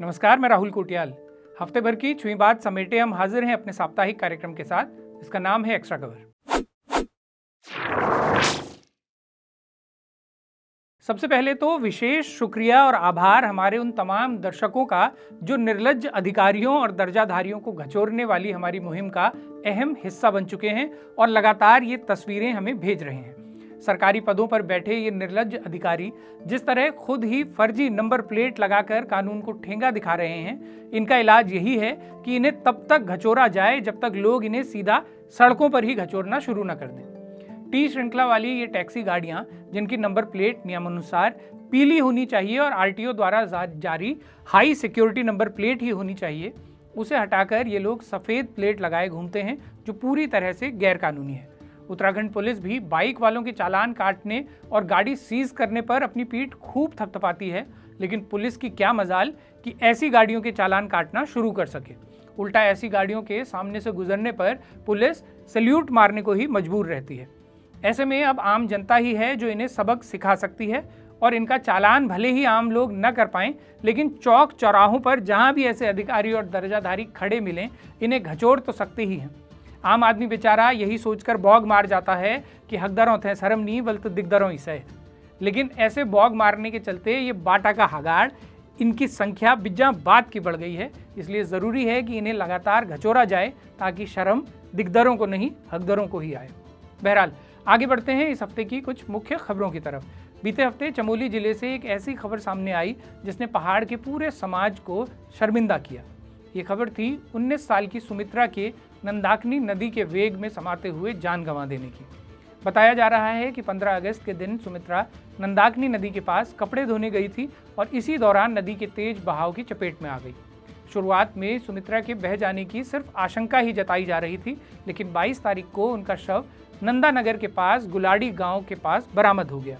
नमस्कार, मैं राहुल कोटियाल। हफ्ते भर की छुई बात समेटे हम हाजिर हैं अपने साप्ताहिक कार्यक्रम के साथ, जिसका नाम है एक्स्ट्रा कवर। सबसे पहले तो विशेष शुक्रिया और आभार हमारे उन तमाम दर्शकों का जो निर्लज्ज अधिकारियों और दर्जाधारियों को घचोरने वाली हमारी मुहिम का अहम हिस्सा बन चुके हैं और लगातार ये तस्वीरें हमें भेज रहे हैं। सरकारी पदों पर बैठे ये निर्लज्ज अधिकारी जिस तरह खुद ही फर्जी नंबर प्लेट लगाकर कानून को ठेंगा दिखा रहे हैं, इनका इलाज यही है कि इन्हें तब तक घचोरा जाए जब तक लोग इन्हें सीधा सड़कों पर ही घचोरना शुरू न कर दें। टी श्रृंखला वाली ये टैक्सी गाड़ियां जिनकी नंबर प्लेट नियमानुसार पीली होनी चाहिए और आरटीओ द्वारा जारी हाई सिक्योरिटी नंबर प्लेट ही होनी चाहिए, उसे हटाकर ये लोग सफ़ेद प्लेट लगाए घूमते हैं जो पूरी तरह से गैरकानूनी है। उत्तराखंड पुलिस भी बाइक वालों के चालान काटने और गाड़ी सीज करने पर अपनी पीठ खूब थपथपाती है, लेकिन पुलिस की क्या मजाल कि ऐसी गाड़ियों के चालान काटना शुरू कर सके। उल्टा ऐसी गाड़ियों के सामने से गुजरने पर पुलिस सैल्यूट मारने को ही मजबूर रहती है। ऐसे में अब आम जनता ही है जो इन्हें सबक सिखा सकती है और इनका चालान भले ही आम लोग न कर पाएं, लेकिन चौक चौराहों पर जहां भी ऐसे अधिकारी और दर्जाधारी खड़े मिलें, इन्हें घचोर तो सकते ही हैं। आम आदमी बेचारा यही सोचकर बौग मार जाता है कि हकदरों थे शर्म नहीं बल्कि दिगदरों ही सह। लेकिन ऐसे बौग मारने के चलते ये बाटा का हगाड़ इनकी संख्या बिज्जा बात की बढ़ गई है। इसलिए ज़रूरी है कि इन्हें लगातार घचोरा जाए ताकि शर्म दिगदरों को नहीं हकदरों को ही आए। बहरहाल आगे बढ़ते हैं इस हफ्ते की कुछ मुख्य खबरों की तरफ। बीते हफ्ते चमोली जिले से एक ऐसी खबर सामने आई जिसने पहाड़ के पूरे समाज को शर्मिंदा किया। ये खबर थी 19 साल की सुमित्रा के नंदाकिनी नदी के वेग में समाते हुए जान गंवा देने की। बताया जा रहा है कि 15 अगस्त के दिन सुमित्रा नंदाकिनी नदी के पास कपड़े धोने गई थी और इसी दौरान नदी के तेज बहाव की चपेट में आ गई। शुरुआत में सुमित्रा के बह जाने की सिर्फ आशंका ही जताई जा रही थी, लेकिन 22 तारीख को उनका शव नंदानगर के पास गुलाडी गांव के पास बरामद हो गया।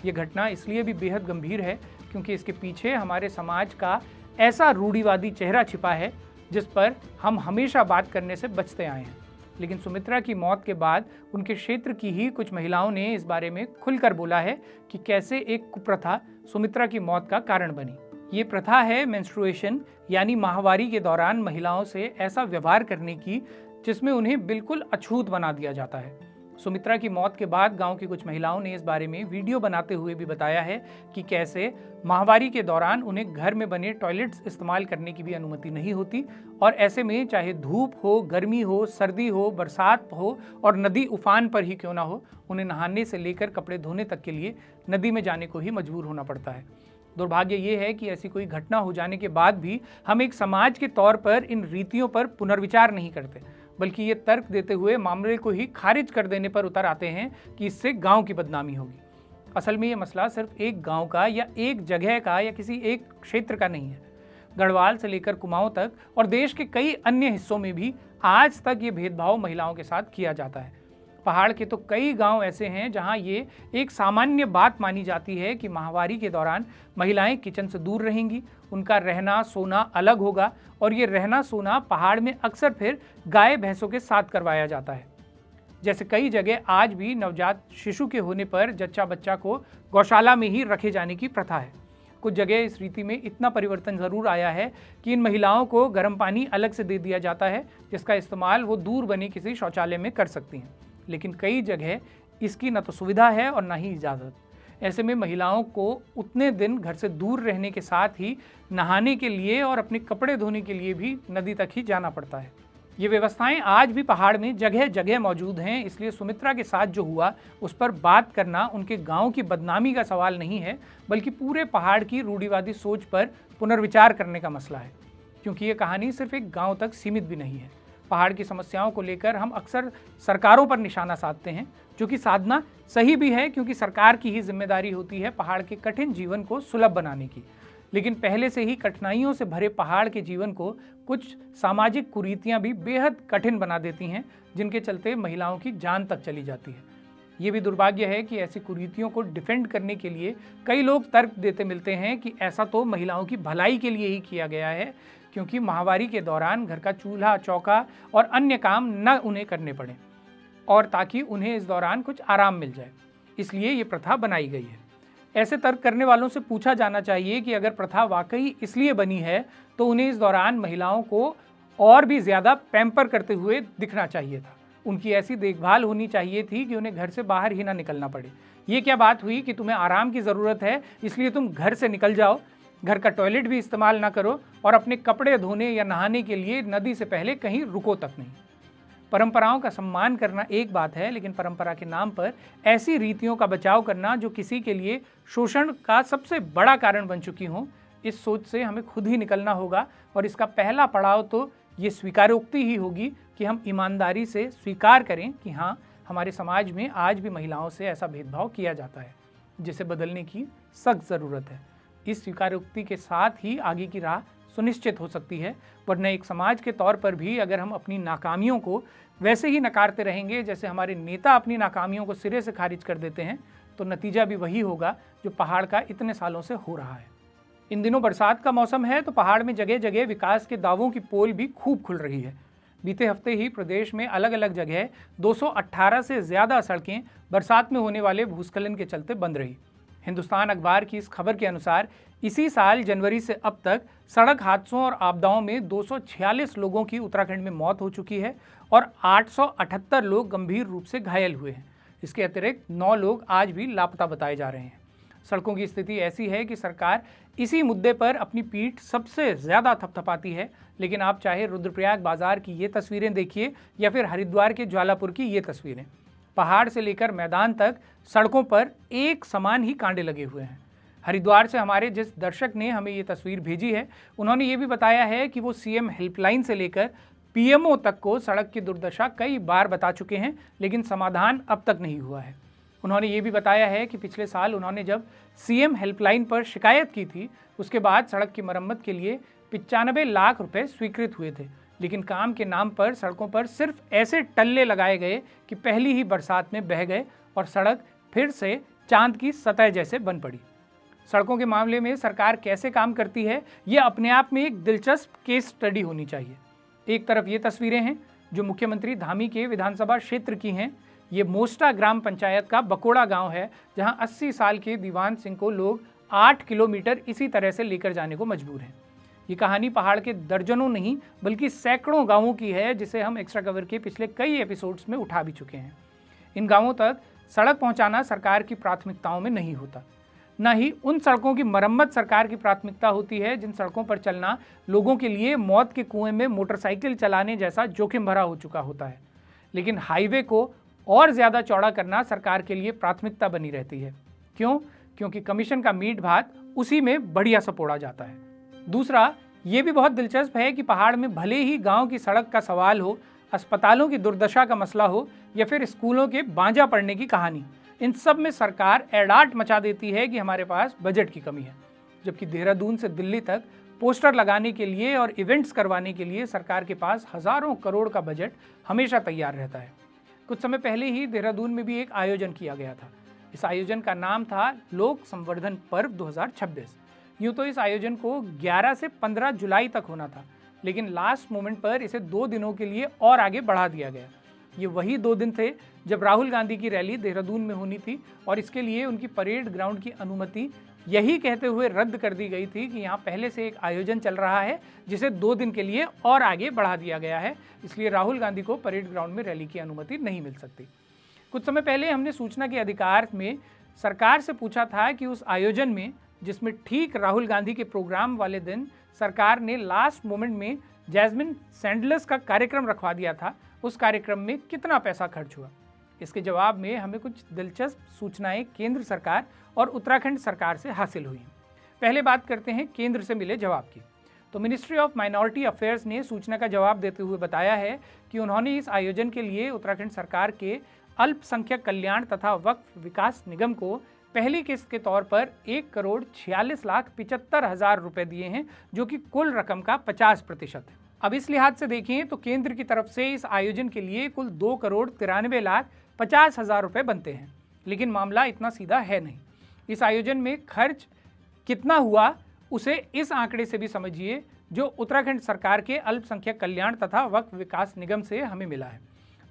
ये घटना इसलिए भी बेहद गंभीर है क्योंकि इसके पीछे हमारे समाज का ऐसा रूढ़िवादी चेहरा छिपा है जिस पर हम हमेशा बात करने से बचते आए हैं। लेकिन सुमित्रा की मौत के बाद उनके क्षेत्र की ही कुछ महिलाओं ने इस बारे में खुलकर बोला है कि कैसे एक कुप्रथा सुमित्रा की मौत का कारण बनी। ये प्रथा है मेंस्ट्रुएशन यानी माहवारी के दौरान महिलाओं से ऐसा व्यवहार करने की जिसमें उन्हें बिल्कुल अछूत बना दिया जाता है। सुमित्रा की मौत के बाद गांव की कुछ महिलाओं ने इस बारे में वीडियो बनाते हुए भी बताया है कि कैसे माहवारी के दौरान उन्हें घर में बने टॉयलेट्स इस्तेमाल करने की भी अनुमति नहीं होती और ऐसे में चाहे धूप हो, गर्मी हो, सर्दी हो, बरसात हो और नदी उफान पर ही क्यों ना हो, उन्हें नहाने से लेकर कपड़े धोने तक के लिए नदी में जाने को ही मजबूर होना पड़ता है। दुर्भाग्य ये है कि ऐसी कोई घटना हो जाने के बाद भी हम एक समाज के तौर पर इन रीतियों पर पुनर्विचार नहीं करते, बल्कि ये तर्क देते हुए मामले को ही खारिज कर देने पर उतर आते हैं कि इससे गांव की बदनामी होगी। असल में ये मसला सिर्फ एक गांव का या एक जगह का या किसी एक क्षेत्र का नहीं है। गढ़वाल से लेकर कुमाऊं तक और देश के कई अन्य हिस्सों में भी आज तक ये भेदभाव महिलाओं के साथ किया जाता है। पहाड़ के तो कई गांव ऐसे हैं जहां ये एक सामान्य बात मानी जाती है कि माहवारी के दौरान महिलाएं किचन से दूर रहेंगी, उनका रहना सोना अलग होगा और ये रहना सोना पहाड़ में अक्सर फिर गाय भैंसों के साथ करवाया जाता है। जैसे कई जगह आज भी नवजात शिशु के होने पर जच्चा बच्चा को गौशाला में ही रखे जाने की प्रथा है। कुछ जगह इस रीति में इतना परिवर्तन ज़रूर आया है कि इन महिलाओं को गर्म पानी अलग से दे दिया जाता है जिसका इस्तेमाल वो दूर बने किसी शौचालय में कर सकती हैं, लेकिन कई जगह इसकी न तो सुविधा है और न ही इजाज़त। ऐसे में महिलाओं को उतने दिन घर से दूर रहने के साथ ही नहाने के लिए और अपने कपड़े धोने के लिए भी नदी तक ही जाना पड़ता है। ये व्यवस्थाएं आज भी पहाड़ में जगह जगह मौजूद हैं, इसलिए सुमित्रा के साथ जो हुआ उस पर बात करना उनके गांव की बदनामी का सवाल नहीं है, बल्कि पूरे पहाड़ की रूढ़िवादी सोच पर पुनर्विचार करने का मसला है। क्योंकि ये कहानी सिर्फ एक गाँव तक सीमित भी नहीं है। पहाड़ की समस्याओं को लेकर हम अक्सर सरकारों पर निशाना साधते हैं, जो कि साधना सही भी है क्योंकि सरकार की ही जिम्मेदारी होती है पहाड़ के कठिन जीवन को सुलभ बनाने की। लेकिन पहले से ही कठिनाइयों से भरे पहाड़ के जीवन को कुछ सामाजिक कुरीतियां भी बेहद कठिन बना देती हैं, जिनके चलते महिलाओं की जान तक चली जाती है। ये भी दुर्भाग्य है कि ऐसी कुरीतियों को डिफेंड करने के लिए कई लोग तर्क देते मिलते हैं कि ऐसा तो महिलाओं की भलाई के लिए ही किया गया है, क्योंकि माहवारी के दौरान घर का चूल्हा चौका और अन्य काम न उन्हें करने पड़े और ताकि उन्हें इस दौरान कुछ आराम मिल जाए, इसलिए ये प्रथा बनाई गई है। ऐसे तर्क करने वालों से पूछा जाना चाहिए कि अगर प्रथा वाकई इसलिए बनी है तो उन्हें इस दौरान महिलाओं को और भी ज़्यादा पैम्पर करते हुए दिखना चाहिए था। उनकी ऐसी देखभाल होनी चाहिए थी कि उन्हें घर से बाहर ही ना निकलना पड़े। ये क्या बात हुई कि तुम्हें आराम की ज़रूरत है इसलिए तुम घर से निकल जाओ, घर का टॉयलेट भी इस्तेमाल ना करो और अपने कपड़े धोने या नहाने के लिए नदी से पहले कहीं रुको तक नहीं। परंपराओं का सम्मान करना एक बात है, लेकिन परंपरा के नाम पर ऐसी रीतियों का बचाव करना जो किसी के लिए शोषण का सबसे बड़ा कारण बन चुकी हों, इस सोच से हमें खुद ही निकलना होगा। और इसका पहला पड़ाव तो ये स्वीकारोक्ति ही होगी कि हम ईमानदारी से स्वीकार करें कि हाँ, हमारे समाज में आज भी महिलाओं से ऐसा भेदभाव किया जाता है, जिसे बदलने की सख्त ज़रूरत है। इस स्वीकारोक्ति के साथ ही आगे की राह सुनिश्चित हो सकती है, वरना एक समाज के तौर पर भी अगर हम अपनी नाकामियों को वैसे ही नकारते रहेंगे जैसे हमारे नेता अपनी नाकामियों को सिरे से खारिज कर देते हैं, तो नतीजा भी वही होगा जो पहाड़ का इतने सालों से हो रहा है। इन दिनों बरसात का मौसम है तो पहाड़ में जगह जगह विकास के दावों की पोल भी खूब खुल रही है। बीते हफ्ते ही प्रदेश में अलग अलग जगह 218 से ज़्यादा सड़कें बरसात में होने वाले भूस्खलन के चलते बंद रही। हिंदुस्तान अखबार की इस खबर के अनुसार इसी साल जनवरी से अब तक सड़क हादसों और आपदाओं में 246 लोगों की उत्तराखंड में मौत हो चुकी है और 878 लोग गंभीर रूप से घायल हुए हैं। इसके अतिरिक्त 9 लोग आज भी लापता बताए जा रहे हैं। सड़कों की स्थिति ऐसी है कि सरकार इसी मुद्दे पर अपनी पीठ सबसे ज़्यादा थपथपाती है, लेकिन आप चाहे रुद्रप्रयाग बाजार की ये तस्वीरें देखिए या फिर हरिद्वार के ज्वालापुर की ये तस्वीरें, पहाड़ से लेकर मैदान तक सड़कों पर एक समान ही कांटे लगे हुए हैं। हरिद्वार से हमारे जिस दर्शक ने हमें ये तस्वीर भेजी है, उन्होंने ये भी बताया है कि वो सीएम हेल्पलाइन से लेकर पीएमओ तक को सड़क की दुर्दशा कई बार बता चुके हैं, लेकिन समाधान अब तक नहीं हुआ है। उन्होंने ये भी बताया है कि पिछले साल उन्होंने जब सीएम हेल्पलाइन पर शिकायत की थी, उसके बाद सड़क की मरम्मत के लिए 95 लाख रुपए स्वीकृत हुए थे, लेकिन काम के नाम पर सड़कों पर सिर्फ ऐसे टल्ले लगाए गए कि पहली ही बरसात में बह गए और सड़क फिर से चांद की सतह जैसे बन पड़ी। सड़कों के मामले में सरकार कैसे काम करती है, ये अपने आप में एक दिलचस्प केस स्टडी होनी चाहिए। एक तरफ ये तस्वीरें हैं जो मुख्यमंत्री धामी के विधानसभा क्षेत्र की हैं। ये मोस्टा ग्राम पंचायत का बकोड़ा गांव है, जहां 80 साल के दीवान सिंह को लोग 8 किलोमीटर इसी तरह से लेकर जाने को मजबूर हैं। ये कहानी पहाड़ के दर्जनों नहीं बल्कि सैकड़ों गांवों की है, जिसे हम एक्स्ट्रा कवर के पिछले कई एपिसोड्स में उठा भी चुके हैं। इन गांवों तक सड़क पहुंचाना सरकार की प्राथमिकताओं में नहीं होता, न ही उन सड़कों की मरम्मत सरकार की प्राथमिकता होती है जिन सड़कों पर चलना लोगों के लिए मौत के कुएं में मोटरसाइकिल चलाने जैसा जोखिम भरा हो चुका होता है। लेकिन हाईवे को और ज़्यादा चौड़ा करना सरकार के लिए प्राथमिकता बनी रहती है। क्यों? क्योंकि कमीशन का मीट भात उसी में बढ़िया सपोड़ा जाता है। दूसरा, ये भी बहुत दिलचस्प है कि पहाड़ में भले ही गांव की सड़क का सवाल हो, अस्पतालों की दुर्दशा का मसला हो या फिर स्कूलों के बांझा पड़ने की कहानी, इन सब में सरकार एडाट मचा देती है कि हमारे पास बजट की कमी है। जबकि देहरादून से दिल्ली तक पोस्टर लगाने के लिए और इवेंट्स करवाने के लिए सरकार के पास हज़ारों करोड़ का बजट हमेशा तैयार रहता है। कुछ समय पहले ही देहरादून में भी एक आयोजन किया गया था। इस आयोजन का नाम था लोक संवर्धन पर्व 2026। यूँ तो इस आयोजन को 11 से 15 जुलाई तक होना था, लेकिन लास्ट मोमेंट पर इसे 2 दिनों के लिए और आगे बढ़ा दिया गया। ये वही 2 दिन थे जब राहुल गांधी की रैली देहरादून में होनी थी और इसके लिए उनकी परेड ग्राउंड की अनुमति यही कहते हुए रद्द कर दी गई थी कि यहाँ पहले से एक आयोजन चल रहा है जिसे 2 दिन के लिए और आगे बढ़ा दिया गया है, इसलिए राहुल गांधी को परेड ग्राउंड में रैली की अनुमति नहीं मिल सकती। कुछ समय पहले हमने सूचना के अधिकार में सरकार से पूछा था कि उस आयोजन में, जिसमें ठीक राहुल गांधी के प्रोग्राम वाले दिन सरकार ने लास्ट मोमेंट में जैस्मिन सैंडलर्स का कार्यक्रम रखवा दिया था, उस कार्यक्रम में कितना पैसा खर्च हुआ। इसके जवाब में हमें कुछ दिलचस्प सूचनाएं केंद्र सरकार और उत्तराखंड सरकार से हासिल हुई। पहले बात करते हैं केंद्र से मिले जवाब की। तो मिनिस्ट्री ऑफ माइनॉरिटी अफेयर्स ने सूचना का जवाब देते हुए बताया है कि उन्होंने इस आयोजन के लिए उत्तराखंड सरकार के अल्पसंख्यक कल्याण तथा वक्फ विकास निगम को पहली किस्त के तौर पर 1,46,75,000 रुपए दिए हैं, जो कि कुल रकम का 50% है। अब इस लिहाज से देखें तो केंद्र की तरफ से इस आयोजन के लिए कुल 2,93,50,000 रुपए बनते हैं, लेकिन मामला इतना सीधा है नहीं। इस आयोजन में खर्च कितना हुआ उसे इस आंकड़े से भी समझिए जो उत्तराखंड सरकार के अल्पसंख्यक कल्याण तथा वक्फ विकास निगम से हमें मिला है।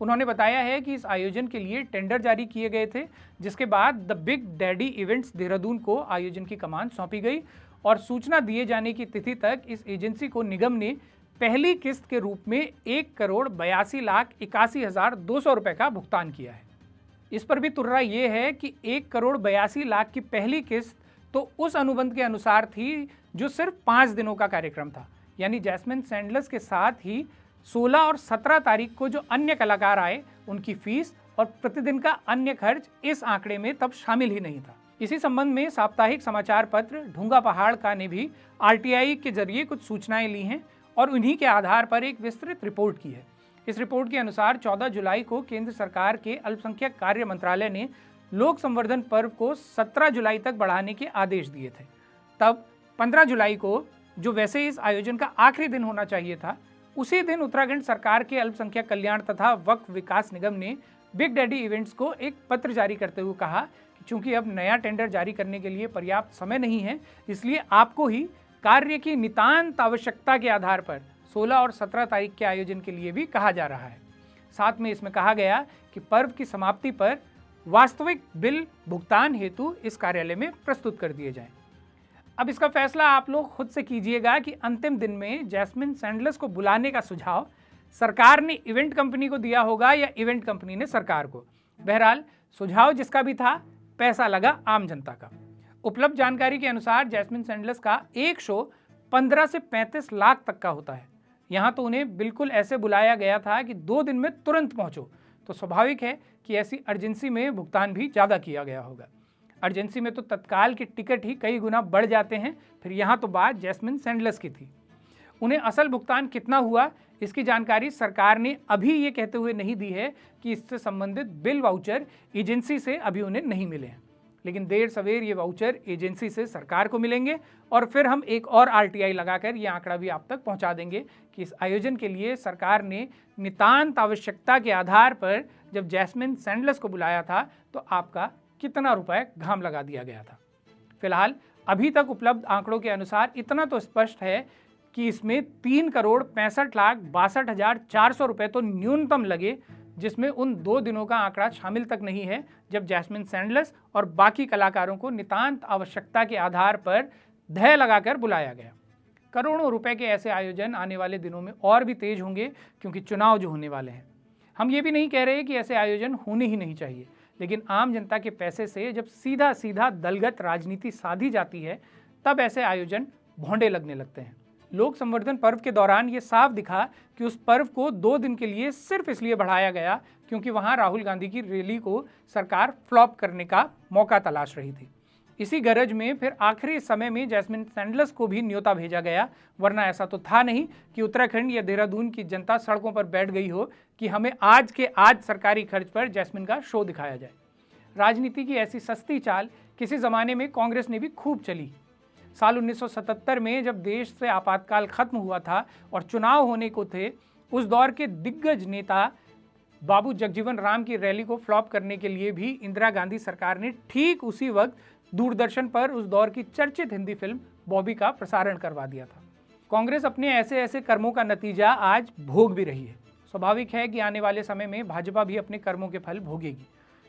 उन्होंने बताया है कि इस आयोजन के लिए टेंडर जारी किए गए थे, जिसके बाद the big daddy events Dehradun को आयोजन की कमान सौंपी गई और सूचना दिए जाने की तिथि तक इस एजेंसी को निगम ने पहली किस्त के रूप में 1,82,81,200 रुपए का भुगतान किया है। इस पर भी तुर्रा ये है कि 1,82,00,000 की पहली किस्त तो उस अनुबंध के अनुसार थी जो सिर्फ 5 दिनों का कार्यक्रम था, यानी जैस्मिन सैंडलर्स के साथ ही 16 और 17 तारीख को जो अन्य कलाकार आए उनकी फीस और प्रतिदिन का अन्य खर्च इस आंकड़े में तब शामिल ही नहीं था। इसी संबंध में साप्ताहिक समाचार पत्र ढूंगा पहाड़ का ने भी आरटीआई के जरिए कुछ सूचनाएं ली हैं और उन्हीं के आधार पर एक विस्तृत रिपोर्ट की है। इस रिपोर्ट के अनुसार 14 जुलाई को केंद्र सरकार के अल्पसंख्यक कार्य मंत्रालय ने लोक संवर्धन पर्व को 17 जुलाई तक बढ़ाने के आदेश दिए थे। तब 15 जुलाई को, जो वैसे इस आयोजन का आखिरी दिन होना चाहिए था, उसी दिन उत्तराखंड सरकार के अल्पसंख्यक कल्याण तथा वक्फ विकास निगम ने बिग डैडी इवेंट्स को एक पत्र जारी करते हुए कहा कि चूंकि अब नया टेंडर जारी करने के लिए पर्याप्त समय नहीं है, इसलिए आपको ही कार्य की नितांत आवश्यकता के आधार पर 16 और 17 तारीख के आयोजन के लिए भी कहा जा रहा है। साथ में इसमें कहा गया कि पर्व की समाप्ति पर वास्तविक बिल भुगतान हेतु इस कार्यालय में प्रस्तुत कर दिए जाएं। अब इसका फैसला आप लोग खुद से कीजिएगा कि अंतिम दिन में जैस्मिन सैंडलर्स को बुलाने का सुझाव सरकार ने इवेंट कंपनी को दिया होगा या इवेंट कंपनी ने सरकार को। बहरहाल सुझाव जिसका भी था, पैसा लगा आम जनता का। उपलब्ध जानकारी के अनुसार जैस्मिन सैंडलर्स का एक शो 15 से 35 लाख तक का होता है। यहाँ तो उन्हें बिल्कुल ऐसे बुलाया गया था कि 2 दिन में तुरंत पहुँचो, तो स्वाभाविक है कि ऐसी अर्जेंसी में भुगतान भी ज़्यादा किया गया होगा। अर्जेंसी में तो तत्काल के टिकट ही कई गुना बढ़ जाते हैं। फिर यहाँ तो बात जैस्मिन सैंडलर्स की थी। उन्हें असल भुगतान कितना हुआ, इसकी जानकारी सरकार ने अभी ये कहते हुए नहीं दी है कि इससे संबंधित बिल वाउचर एजेंसी से अभी उन्हें नहीं मिले हैं, लेकिन देर सवेर ये वाउचर एजेंसी से सरकार को मिलेंगे और फिर हम एक और आरटीआई लगाकर ये आंकड़ा भी आप तक पहुंचा देंगे कि इस आयोजन के लिए सरकार ने नितांत आवश्यकता के आधार पर जब जैस्मिन सैंडलर्स को बुलाया था तो आपका कितना रुपए घाम लगा दिया गया था। फिलहाल अभी तक उपलब्ध आंकड़ों के अनुसार इतना तो स्पष्ट है कि इसमें 3,65,62,400 रुपये तो न्यूनतम लगे, जिसमें उन 2 दिनों का आंकड़ा शामिल तक नहीं है जब जैस्मिन सैंडलर्स और बाकी कलाकारों को नितांत आवश्यकता के आधार पर धय लगाकर बुलाया गया। करोड़ों रुपए के ऐसे आयोजन आने वाले दिनों में और भी तेज होंगे, क्योंकि चुनाव जो होने वाले हैं। हम ये भी नहीं कह रहे कि ऐसे आयोजन होने ही नहीं चाहिए, लेकिन आम जनता के पैसे से जब सीधा सीधा दलगत राजनीति साधी जाती है, तब ऐसे आयोजन भोंडे लगने लगते हैं। लोक संवर्धन पर्व के दौरान ये साफ दिखा कि उस पर्व को 2 दिन के लिए सिर्फ इसलिए बढ़ाया गया क्योंकि वहां राहुल गांधी की रैली को सरकार फ्लॉप करने का मौका तलाश रही थी। इसी गरज में फिर आखिरी समय में जैस्मिन सैंडलर्स को भी न्योता भेजा गया, वरना ऐसा तो था नहीं कि उत्तराखंड या देहरादून की जनता सड़कों पर बैठ गई हो कि हमें आज के आज सरकारी खर्च पर जैस्मिन का शो दिखाया जाए। राजनीति की ऐसी सस्ती चाल किसी ज़माने में कांग्रेस ने भी खूब चली। साल 1977 में जब देश से आपातकाल खत्म हुआ था और चुनाव होने को थे, उस दौर के दिग्गज नेता बाबू जगजीवन राम की रैली को फ्लॉप करने के लिए भी इंदिरा गांधी सरकार ने ठीक उसी वक्त दूरदर्शन पर उस दौर की चर्चित हिंदी फिल्म बॉबी का प्रसारण करवा दिया था। कांग्रेस अपने ऐसे ऐसे कर्मों का नतीजा आज भोग भी रही है। स्वाभाविक है कि आने वाले समय में भाजपा भी अपने कर्मों के फल भोगेगी।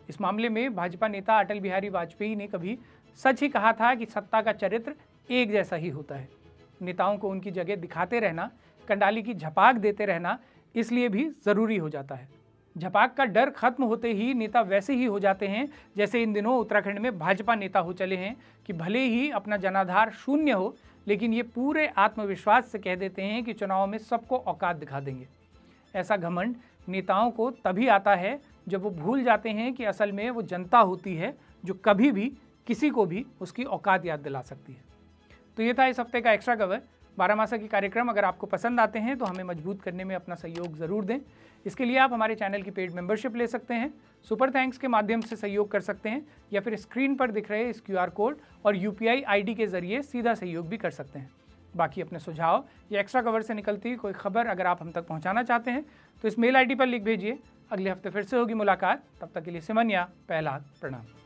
इस मामले में भाजपा नेता अटल बिहारी वाजपेयी ने कभी सच ही कहा था कि सत्ता का चरित्र एक जैसा ही होता है। नेताओं को उनकी जगह दिखाते रहना, कंडाली की झपाक देते रहना इसलिए भी ज़रूरी हो जाता है। झपाक का डर खत्म होते ही नेता वैसे ही हो जाते हैं जैसे इन दिनों उत्तराखंड में भाजपा नेता हो चले हैं कि भले ही अपना जनाधार शून्य हो, लेकिन ये पूरे आत्मविश्वास से कह देते हैं कि चुनाव में सबको औकात दिखा देंगे। ऐसा घमंड नेताओं को तभी आता है जब वो भूल जाते हैं कि असल में वो जनता होती है जो कभी भी किसी को भी उसकी औकात याद दिला सकती है। तो ये था इस हफ्ते का एक्स्ट्रा कवर। 12 मासा के कार्यक्रम अगर आपको पसंद आते हैं तो हमें मजबूत करने में अपना सहयोग ज़रूर दें। इसके लिए आप हमारे चैनल की पेड मेंबरशिप ले सकते हैं, सुपर थैंक्स के माध्यम से सहयोग कर सकते हैं, या फिर स्क्रीन पर दिख रहे इस QR कोड और UPI ID के जरिए सीधा सहयोग भी कर सकते हैं। बाकी अपने सुझाव या एक्स्ट्रा कवर से निकलती कोई खबर अगर आप हम तक पहुँचाना चाहते हैं तो इस मेल ID पर लिख भेजिए। अगले हफ्ते फिर से होगी मुलाकात। तब तक के लिए सिमन या प्रहलाद, प्रणाम।